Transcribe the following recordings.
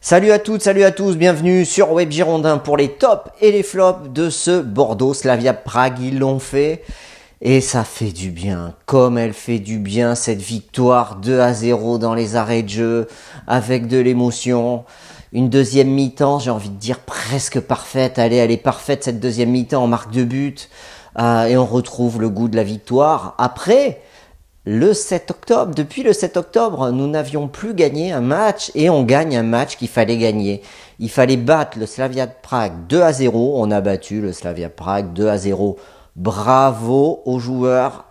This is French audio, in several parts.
Salut à toutes, salut à tous, bienvenue sur Web Girondin pour les tops et les flops de ce Bordeaux Slavia Prague. Ils l'ont fait et ça fait du bien, comme elle fait du bien cette victoire 2-0 dans les arrêts de jeu avec de l'émotion. Une deuxième mi-temps, j'ai envie de dire presque parfaite. Allez, elle est parfaite cette deuxième mi-temps, on marque 2 buts et on retrouve le goût de la victoire. Après, le 7 octobre, depuis le 7 octobre, nous n'avions plus gagné un match et on gagne un match qu'il fallait gagner. Il fallait battre le Slavia Prague 2-0. On a battu le Slavia Prague 2-0. Bravo aux joueurs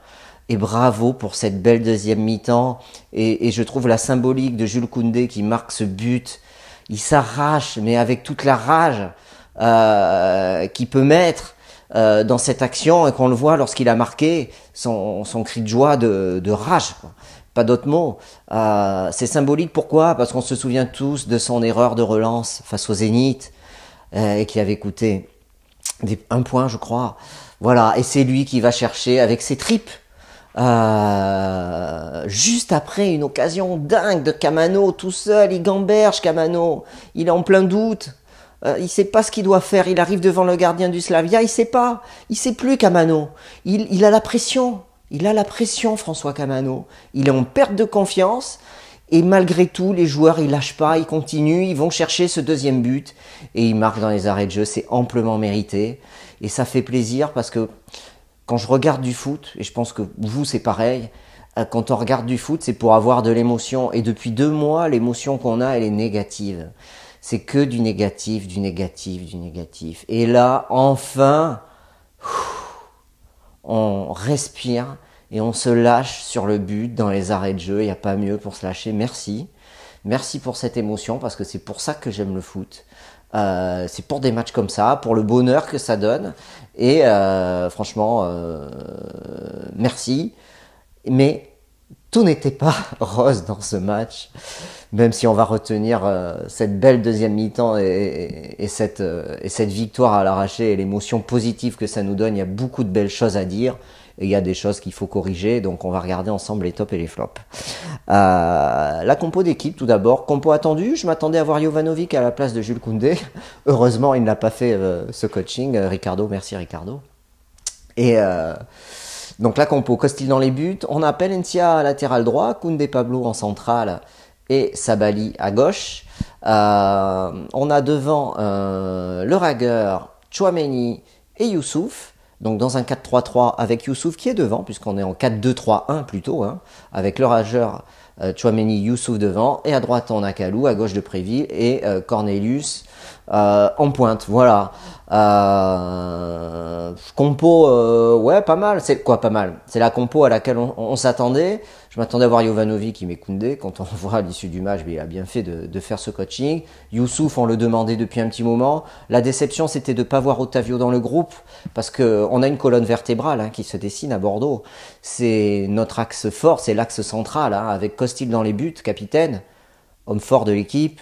et bravo pour cette belle deuxième mi-temps. Et je trouve la symbolique de Jules Koundé qui marque ce but. Il s'arrache, mais avec toute la rage qu'il peut mettre dans cette action, et qu'on le voit lorsqu'il a marqué son cri de joie de rage, quoi. Pas d'autre mot. C'est symbolique, pourquoi? Parce qu'on se souvient tous de son erreur de relance face au Zénith et qui avait coûté 1 point, je crois. Voilà, et c'est lui qui va chercher avec ses tripes. Juste après une occasion dingue de Kamano, tout seul, il gamberge Kamano, il est en plein doute. Il sait pas ce qu'il doit faire, il arrive devant le gardien du Slavia, il sait plus Kamano. Il a la pression, François Kamano. Il est en perte de confiance et malgré tout, les joueurs ils lâchent pas, ils continuent, ils vont chercher ce deuxième but et ils marquent dans les arrêts de jeu, c'est amplement mérité et ça fait plaisir parce que quand je regarde du foot, et je pense que vous c'est pareil, quand on regarde du foot, c'est pour avoir de l'émotion et depuis 2 mois, l'émotion qu'on a elle est négative. C'est que du négatif. Et là, enfin, on respire et on se lâche sur le but dans les arrêts de jeu. Il n'y a pas mieux pour se lâcher. Merci. Merci pour cette émotion parce que c'est pour ça que j'aime le foot. C'est pour des matchs comme ça, pour le bonheur que ça donne. Et franchement, merci. Mais tout n'était pas rose dans ce match, même si on va retenir cette belle deuxième mi-temps et cette victoire à l'arraché et l'émotion positive que ça nous donne. Il y a beaucoup de belles choses à dire et il y a des choses qu'il faut corriger, donc on va regarder ensemble les tops et les flops. La compo d'équipe, tout d'abord, compo attendue. Je m'attendais à voir Jovanovic à la place de Jules Koundé. Heureusement, il n'a pas fait ce coaching. Ricardo, merci Ricardo. Et donc la compo, Costil dans les buts, on a Palencia à latéral droit, Koundé Pablo en centrale et Sabali à gauche. On a devant le Ragueur, Tchouaméni et Youssouf. Donc dans un 4-3-3 avec Youssouf qui est devant, puisqu'on est en 4-2-3-1 plutôt, hein, avec le Rageur, Tchouaméni, Youssouf devant, et à droite on a Kalou, à gauche de Préville et Cornelius en pointe. Voilà. Compo, ouais, pas mal. C'est quoi pas mal? C'est la compo à laquelle on s'attendait. Je m'attendais à voir Jovanovic qui Koundé. Quand on voit à l'issue du match, il a bien fait de faire ce coaching. Youssouf, on le demandait depuis un petit moment. La déception, c'était de ne pas voir Otavio dans le groupe, parce que on a une colonne vertébrale qui se dessine à Bordeaux. C'est notre axe fort, c'est l'axe central, avec Costil dans les buts, capitaine, homme fort de l'équipe.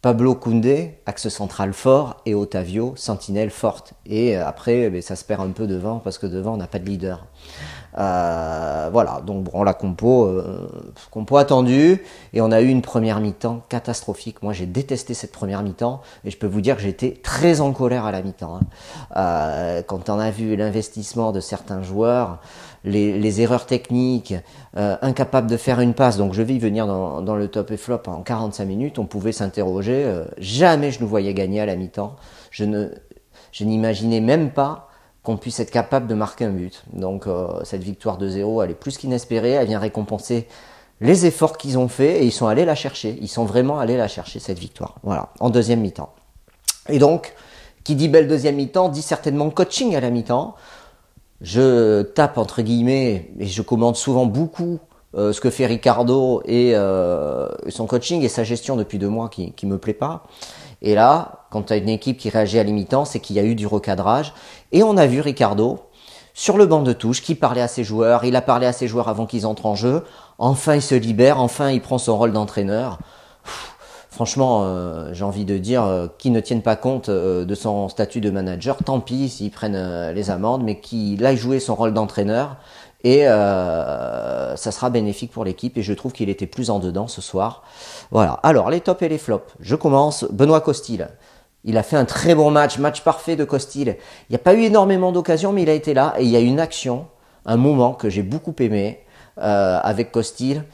Pablo Koundé, axe central fort, et Otavio, sentinelle forte. Et après, ça se perd un peu devant, parce que devant, on n'a pas de leader. Voilà, donc bon, la compo attendue, et on a eu une première mi-temps catastrophique. Moi, j'ai détesté cette première mi-temps, et je peux vous dire que j'étais très en colère à la mi-temps. Quand on a vu l'investissement de certains joueurs, les erreurs techniques, incapables de faire une passe, donc je vais y venir dans le top et flop en 45 minutes, on pouvait s'interroger, jamais je nous voyais gagner à la mi-temps, je n'imaginais même pas qu'on puisse être capable de marquer un but. Donc cette victoire 2-0, elle est plus qu'inespérée, elle vient récompenser les efforts qu'ils ont fait et ils sont allés la chercher, ils sont vraiment allés la chercher cette victoire, voilà, en deuxième mi-temps. Et donc, qui dit belle deuxième mi-temps, dit certainement coaching à la mi-temps. Je tape entre guillemets et je commande souvent beaucoup ce que fait Ricardo et son coaching et sa gestion depuis 2 mois qui me plaît pas. Et là, quand tu as une équipe qui réagit à l'imitant, c'est qu'il y a eu du recadrage. Et on a vu Ricardo sur le banc de touche qui parlait à ses joueurs. Il a parlé à ses joueurs avant qu'ils entrent en jeu. Enfin, il se libère. Enfin, il prend son rôle d'entraîneur. Franchement, j'ai envie de dire qu'ils ne tiennent pas compte de son statut de manager. Tant pis s'ils prennent les amendes, mais qu'il aille jouer son rôle d'entraîneur et ça sera bénéfique pour l'équipe et je trouve qu'il était plus en dedans ce soir. Voilà, alors les tops et les flops. Je commence, Benoît Costil. Il a fait un très bon match, match parfait de Costil. Il n'y a pas eu énormément d'occasions, mais il a été là et il y a une action, un moment que j'ai beaucoup aimé avec Costil.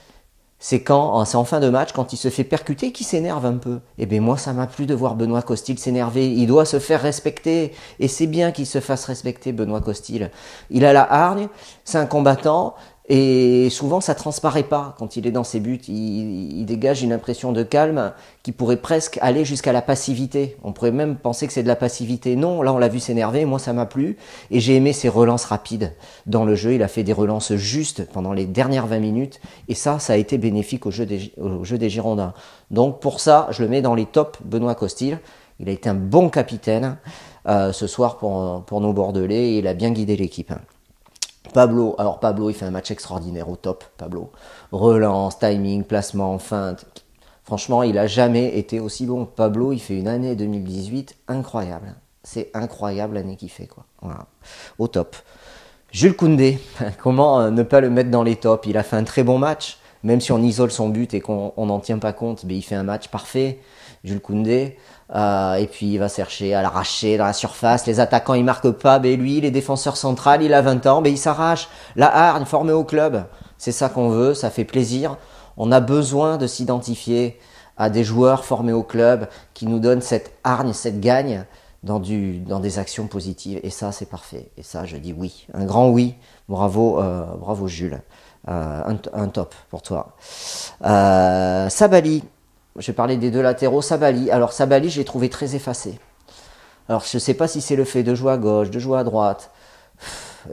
C'est c'est en fin de match, quand il se fait percuter, qu'il s'énerve un peu. Et bien moi, ça m'a plu de voir Benoît Costil s'énerver. Il doit se faire respecter. Et c'est bien qu'il se fasse respecter, Benoît Costil. Il a la hargne, c'est un combattant. Et souvent, ça transparaît pas quand il est dans ses buts. Il dégage une impression de calme qui pourrait presque aller jusqu'à la passivité. On pourrait même penser que c'est de la passivité. Non, là, on l'a vu s'énerver. Moi, ça m'a plu. Et j'ai aimé ses relances rapides dans le jeu. Il a fait des relances justes pendant les dernières 20 minutes. Et ça a été bénéfique au jeu des Girondins. Donc, pour ça, je le mets dans les tops, Benoît Costil. Il a été un bon capitaine ce soir pour nos Bordelais. Et il a bien guidé l'équipe. Pablo, alors Pablo, il fait un match extraordinaire au top, Pablo. Relance, timing, placement, feinte. Franchement, il a jamais été aussi bon. Pablo, il fait une année 2018 incroyable. C'est incroyable l'année qu'il fait, quoi. Voilà. Au top. Jules Koundé, comment ne pas le mettre dans les tops? Il a fait un très bon match. Même si on isole son but et qu'on n'en tient pas compte, mais il fait un match parfait, Jules Koundé. Et puis il va chercher à l'arracher dans la surface. Les attaquants ils marquent pas, mais lui, les défenseurs centrales, il a 20 ans, mais il s'arrache. La hargne formée au club, c'est ça qu'on veut, ça fait plaisir. On a besoin de s'identifier à des joueurs formés au club qui nous donnent cette hargne, cette gagne dans des actions positives. Et ça, c'est parfait. Et ça, je dis oui, un grand oui. Bravo, bravo Jules. Un top pour toi. Sabali. Je vais parler des deux latéraux. Sabali. Alors Sabali, je l'ai trouvé très effacé. Alors je ne sais pas si c'est le fait de jouer à gauche, de jouer à droite.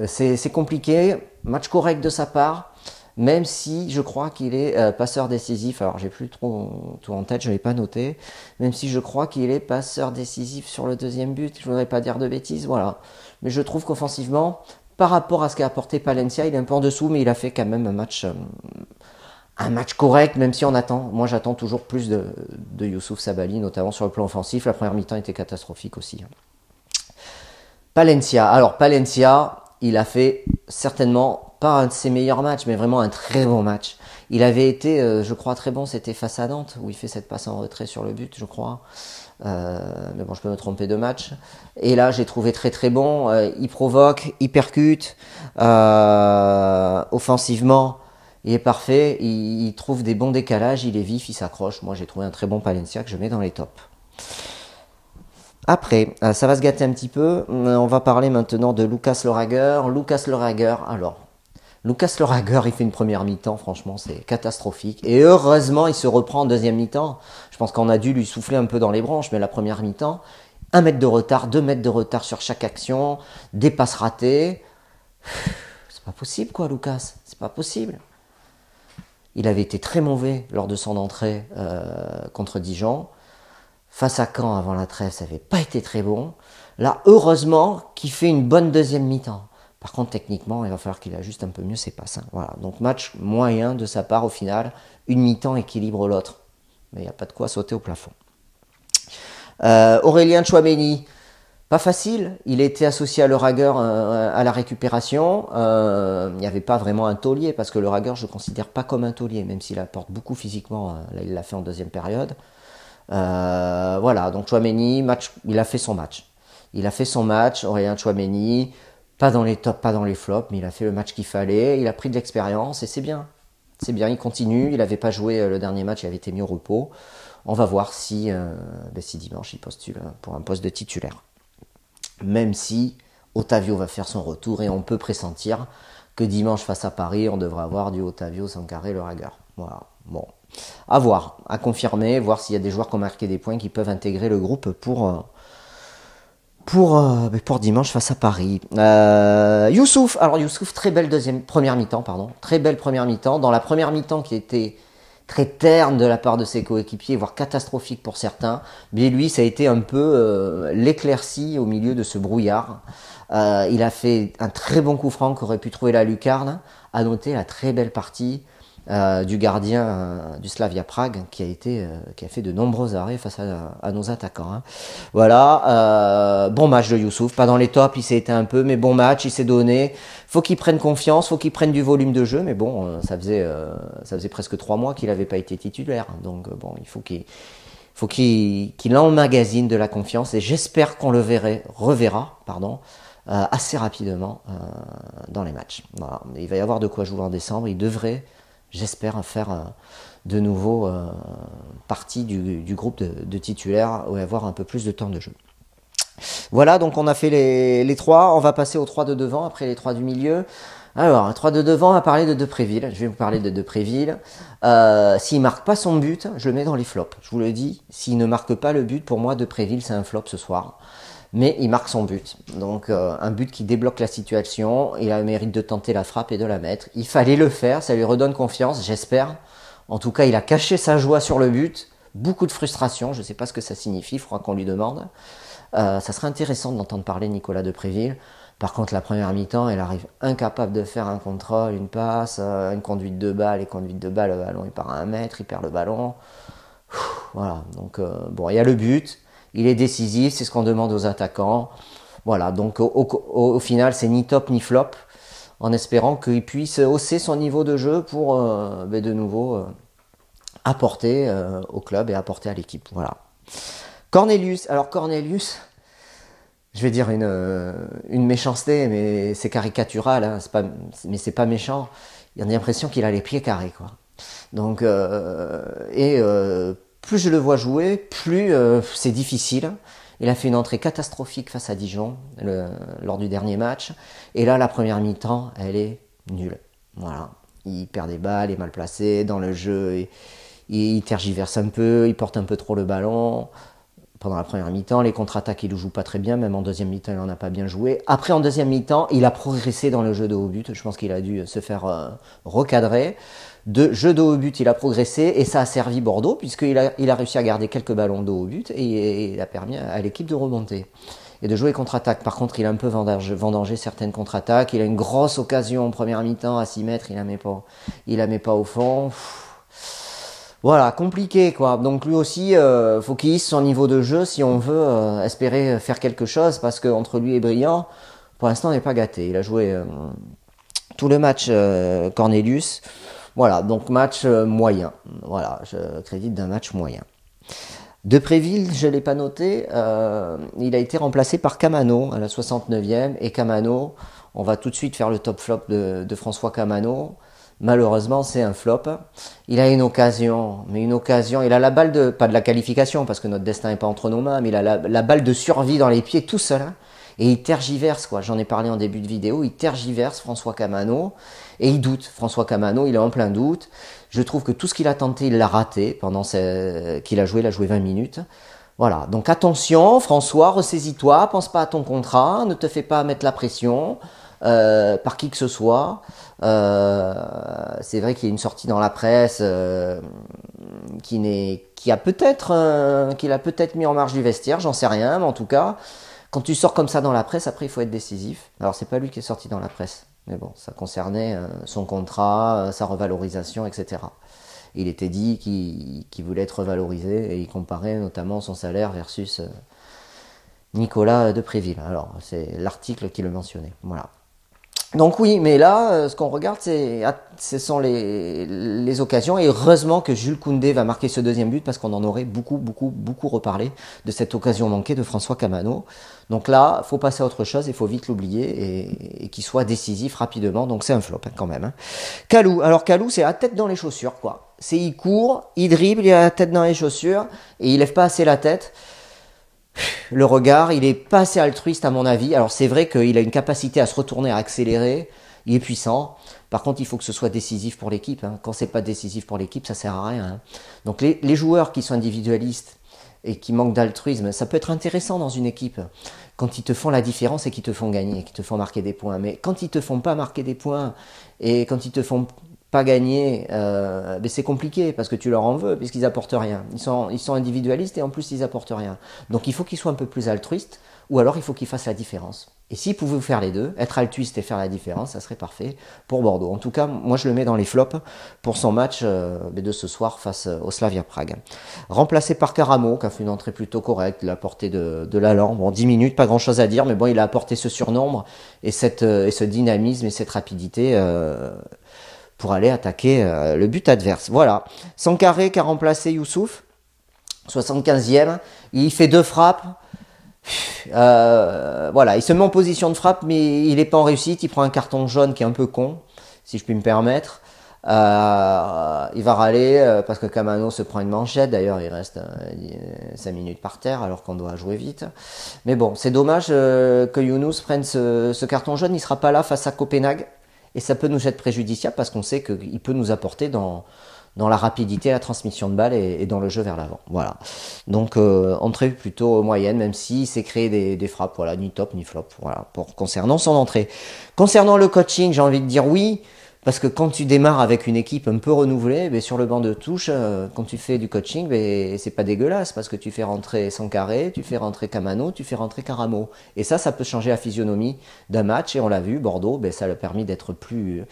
C'est compliqué. Match correct de sa part. Même si je crois qu'il est passeur décisif. Alors j'ai plus trop tout en tête, je ne l'ai pas noté. Même si je crois qu'il est passeur décisif sur le deuxième but. Je ne voudrais pas dire de bêtises. Voilà. Mais je trouve qu'offensivement, par rapport à ce qu'a apporté Palencia, il est un peu en dessous. Mais il a fait quand même un match correct, même si on attend. Moi, j'attends toujours plus de Youssouf Sabaly, notamment sur le plan offensif. La première mi-temps était catastrophique aussi. Palencia. Alors, Palencia, il a fait certainement pas un de ses meilleurs matchs, mais vraiment un très bon match. Il avait été, je crois, très bon. C'était face à Nantes, où il fait cette passe en retrait sur le but, je crois. Mais bon, je peux me tromper de match. Et là, j'ai trouvé très très bon. Il provoque, il percute. Offensivement, il est parfait, il trouve des bons décalages, il est vif, il s'accroche. Moi, j'ai trouvé un très bon Palencia que je mets dans les tops. Après, ça va se gâter un petit peu. On va parler maintenant de Lucas Lerager. Lucas Lerager, alors, Lucas Lerager, il fait une première mi-temps, franchement, c'est catastrophique. Et heureusement, il se reprend en deuxième mi-temps. Je pense qu'on a dû lui souffler un peu dans les branches, mais la première mi-temps, 1 mètre de retard, 2 mètres de retard sur chaque action, des passes ratées. C'est pas possible, quoi, Lucas. C'est pas possible. Il avait été très mauvais lors de son entrée contre Dijon. Face à Caen, avant la trêve, ça n'avait pas été très bon. Là, heureusement qu'il fait une bonne deuxième mi-temps. Par contre, techniquement, il va falloir qu'il ajuste un peu mieux ses passes. Hein. Voilà. Donc, match moyen de sa part au final. Une mi-temps équilibre l'autre. Mais il n'y a pas de quoi sauter au plafond. Aurélien Tchouaméni. Pas facile, il était associé à Lerager à la récupération. Il n'y avait pas vraiment un taulier, parce que Lerager, je ne le considère pas comme un taulier, même s'il apporte beaucoup physiquement. Là, il l'a fait en deuxième période. Voilà, donc Tchouaméni, il a fait son match. Il a fait son match, Aurélien Tchouaméni, pas dans les tops, pas dans les flops, mais il a fait le match qu'il fallait. Il a pris de l'expérience et c'est bien. C'est bien, il continue. Il n'avait pas joué le dernier match, il avait été mis au repos. On va voir si dimanche, il postule pour un poste de titulaire. Même si Otavio va faire son retour et on peut pressentir que dimanche face à Paris, on devrait avoir du Otavio, Sankaré, Lerager. Voilà, bon, à voir, à confirmer, voir s'il y a des joueurs qui ont marqué des points qui peuvent intégrer le groupe pour dimanche face à Paris. Youssouf, alors Youssouf, très belle première mi-temps, très belle première mi-temps. Dans la première mi-temps qui était très terne de la part de ses coéquipiers, voire catastrophique pour certains. Mais lui, ça a été un peu l'éclaircie au milieu de ce brouillard. Il a fait un très bon coup franc qu'aurait pu trouver la lucarne. À noter la très belle partie du gardien du Slavia Prague qui a fait de nombreux arrêts face à nos attaquants. Hein. Voilà, bon match de Youssouf, pas dans les tops, il s'est éteint un peu, mais bon match, il s'est donné. Faut qu'il prenne confiance, faut qu'il prenne du volume de jeu, mais bon, ça faisait presque 3 mois qu'il n'avait pas été titulaire, donc bon, il faut qu'il emmagasine de la confiance, et j'espère qu'on le reverra, assez rapidement dans les matchs. Voilà. Il va y avoir de quoi jouer en décembre, il devrait, j'espère, faire de nouveau partie du groupe de titulaires et avoir un peu plus de temps de jeu. Voilà, donc on a fait les 3, on va passer aux 3 de devant, après les 3 du milieu. Alors, 3 de devant, on va parler de Depréville. Je vais vous parler de Depréville. S'il marque pas son but, je le mets dans les flops. Je vous le dis, s'il ne marque pas le but, pour moi, Depréville, c'est un flop ce soir. Mais il marque son but. Donc, un but qui débloque la situation. Il a le mérite de tenter la frappe et de la mettre. Il fallait le faire, ça lui redonne confiance, j'espère. En tout cas, il a caché sa joie sur le but. Beaucoup de frustration, je ne sais pas ce que ça signifie, il faudra qu'on lui demande. Ça serait intéressant d'entendre parler Nicolas Depréville. Par contre, la première mi-temps, elle arrive incapable de faire un contrôle, une passe, une conduite de balle. Et conduite de balle, le ballon il part à 1 mètre, il perd le ballon. Voilà, donc bon, il y a le but, il est décisif, c'est ce qu'on demande aux attaquants. Voilà, donc au final, c'est ni top ni flop, en espérant qu'il puisse hausser son niveau de jeu pour de nouveau apporter au club et apporter à l'équipe. Voilà. Cornelius, alors Cornelius, je vais dire une méchanceté, mais c'est caricatural, hein, mais c'est pas méchant. Il y a l'impression qu'il a les pieds carrés, quoi. Donc, plus je le vois jouer, plus c'est difficile. Il a fait une entrée catastrophique face à Dijon lors du dernier match. Et là, la première mi-temps, elle est nulle. Voilà. Il perd des balles, il est mal placé dans le jeu, il tergiverse un peu, il porte un peu trop le ballon. Pendant la première mi-temps, les contre-attaques, il ne joue pas très bien, même en deuxième mi-temps, il n'en a pas bien joué. Après, en deuxième mi-temps, il a progressé dans le jeu de haut but. Je pense qu'il a dû se faire recadrer. De jeu de haut but, il a progressé et ça a servi Bordeaux, puisqu'il a réussi à garder quelques ballons de haut but et il a permis à l'équipe de remonter et de jouer contre-attaque. Par contre, il a un peu vendangé certaines contre-attaques. Il a une grosse occasion en première mi-temps à 6 mètres, il la met pas au fond. Voilà, compliqué quoi. Donc lui aussi, faut qu'il hisse son niveau de jeu si on veut espérer faire quelque chose, parce que entre lui et Briand, pour l'instant, on n'est pas gâté. Il a joué tout le match Cornelius. Voilà, donc match moyen. Voilà, je crédite d'un match moyen. Depréville, je ne l'ai pas noté, il a été remplacé par Camano à la 69e. Et Camano, on va tout de suite faire le top flop de François Camano. Malheureusement, c'est un flop. Il a une occasion, il a la balle pas de la qualification, parce que notre destin n'est pas entre nos mains, mais il a la balle de survie dans les pieds tout seul. Hein, et il tergiverse, quoi. J'en ai parlé en début de vidéo, il tergiverse François Camano, et il doute. François Camano, il est en plein doute. Je trouve que tout ce qu'il a tenté, il l'a raté pendant qu'il a joué 20 minutes. Voilà, donc attention, François, ressaisis-toi, pense pas à ton contrat, ne te fais pas mettre la pression par qui que ce soit. C'est vrai qu'il y a une sortie dans la presse qu'il a peut-être mis en marge du vestiaire, j'en sais rien, mais en tout cas, quand tu sors comme ça dans la presse, après il faut être décisif. Alors c'est pas lui qui est sorti dans la presse, mais bon, ça concernait son contrat, sa revalorisation, etc. Il était dit qu'il voulait être revalorisé et il comparait notamment son salaire versus Nicolas Depréville. Alors c'est l'article qui le mentionnait. Voilà. Donc oui, mais là, ce qu'on regarde, ce sont les occasions. Et heureusement que Jules Koundé va marquer ce deuxième but, parce qu'on en aurait beaucoup reparlé de cette occasion manquée de François Camano. Donc là, faut passer à autre chose, il faut vite l'oublier et qu'il soit décisif rapidement. Donc c'est un flop quand même. Hein. Kalou, alors Kalou, c'est la tête dans les chaussures, quoi. Il court, il dribble, il a la tête dans les chaussures et il lève pas assez la tête. Le regard, il est pas assez altruiste à mon avis. Alors c'est vrai qu'il a une capacité à se retourner, à accélérer, il est puissant. Par contre, il faut que ce soit décisif pour l'équipe. Hein. Quand c'est pas décisif pour l'équipe, ça sert à rien. Hein. Donc les joueurs qui sont individualistes et qui manquent d'altruisme, ça peut être intéressant dans une équipe quand ils te font la différence et qu'ils te font gagner, qu'ils te font marquer des points. Mais quand ils te font pas marquer des points et quand ils te font pas gagner, mais c'est compliqué parce que tu leur en veux puisqu'ils apportent rien. Ils sont individualistes et en plus ils apportent rien. Donc il faut qu'ils soient un peu plus altruistes ou alors il faut qu'ils fassent la différence. Et s'ils pouvaient faire les deux, être altruiste et faire la différence, ça serait parfait pour Bordeaux. En tout cas, moi je le mets dans les flops pour son match de ce soir face au Slavia Prague. Remplacé par Caramo, qui a fait une entrée plutôt correcte, il a apporté de l'allant. Bon, 10 minutes, pas grand chose à dire, mais bon, il a apporté ce surnombre et ce dynamisme et cette rapidité pour aller attaquer le but adverse. Voilà. Sankaré qui a remplacé Youssouf, 75e, il fait 2 frappes. Voilà, il se met en position de frappe, mais il n'est pas en réussite. Il prend un carton jaune qui est un peu con, si je puis me permettre. Il va râler parce que Kamano se prend une manchette. D'ailleurs, il reste 5 minutes par terre alors qu'on doit jouer vite. Mais bon, c'est dommage que Younous prenne ce carton jaune. Il ne sera pas là face à Copenhague et ça peut nous être préjudiciable parce qu'on sait qu'il peut nous apporter dans la rapidité, la transmission de balle et dans le jeu vers l'avant. Voilà. Donc entrée plutôt moyenne, même s'il s'est créé des frappes, voilà, ni top ni flop. Voilà, concernant son entrée. Concernant le coaching, j'ai envie de dire oui, parce que quand tu démarres avec une équipe un peu renouvelée, sur le banc de touche, quand tu fais du coaching, c'est pas dégueulasse, parce que tu fais rentrer Sankaré, tu fais rentrer Kamano, tu fais rentrer Caramo. Et ça peut changer la physionomie d'un match, et on l'a vu, Bordeaux, ça a permis d'être plus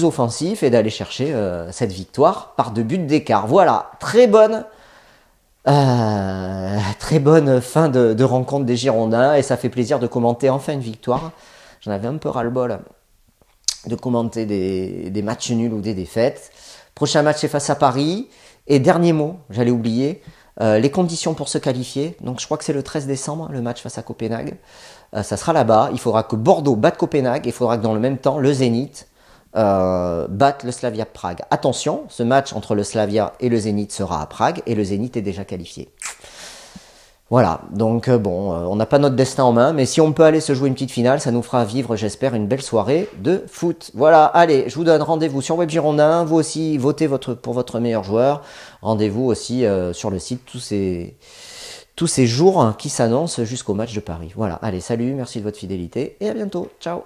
offensif et d'aller chercher cette victoire par 2 buts d'écart. Voilà, très bonne fin de rencontre des Girondins et ça fait plaisir de commenter enfin une victoire. J'en avais un peu ras-le-bol de commenter des matchs nuls ou des défaites. Prochain match c'est face à Paris. Et dernier mot, j'allais oublier, les conditions pour se qualifier. Donc je crois que c'est le 13 décembre, le match face à Copenhague. Ça sera là-bas. Il faudra que Bordeaux batte Copenhague et il faudra que dans le même temps, le Zénith batte le Slavia Prague. Attention, ce match entre le Slavia et le Zénith sera à Prague et le Zénith est déjà qualifié. Voilà, donc on n'a pas notre destin en main, mais si on peut aller se jouer une petite finale, ça nous fera vivre, j'espère, une belle soirée de foot. Voilà, allez, je vous donne rendez-vous sur Web Girondin, vous aussi votez pour votre meilleur joueur, rendez-vous aussi sur le site tous ces jours qui s'annoncent jusqu'au match de Paris. Voilà, allez, salut, merci de votre fidélité et à bientôt, ciao.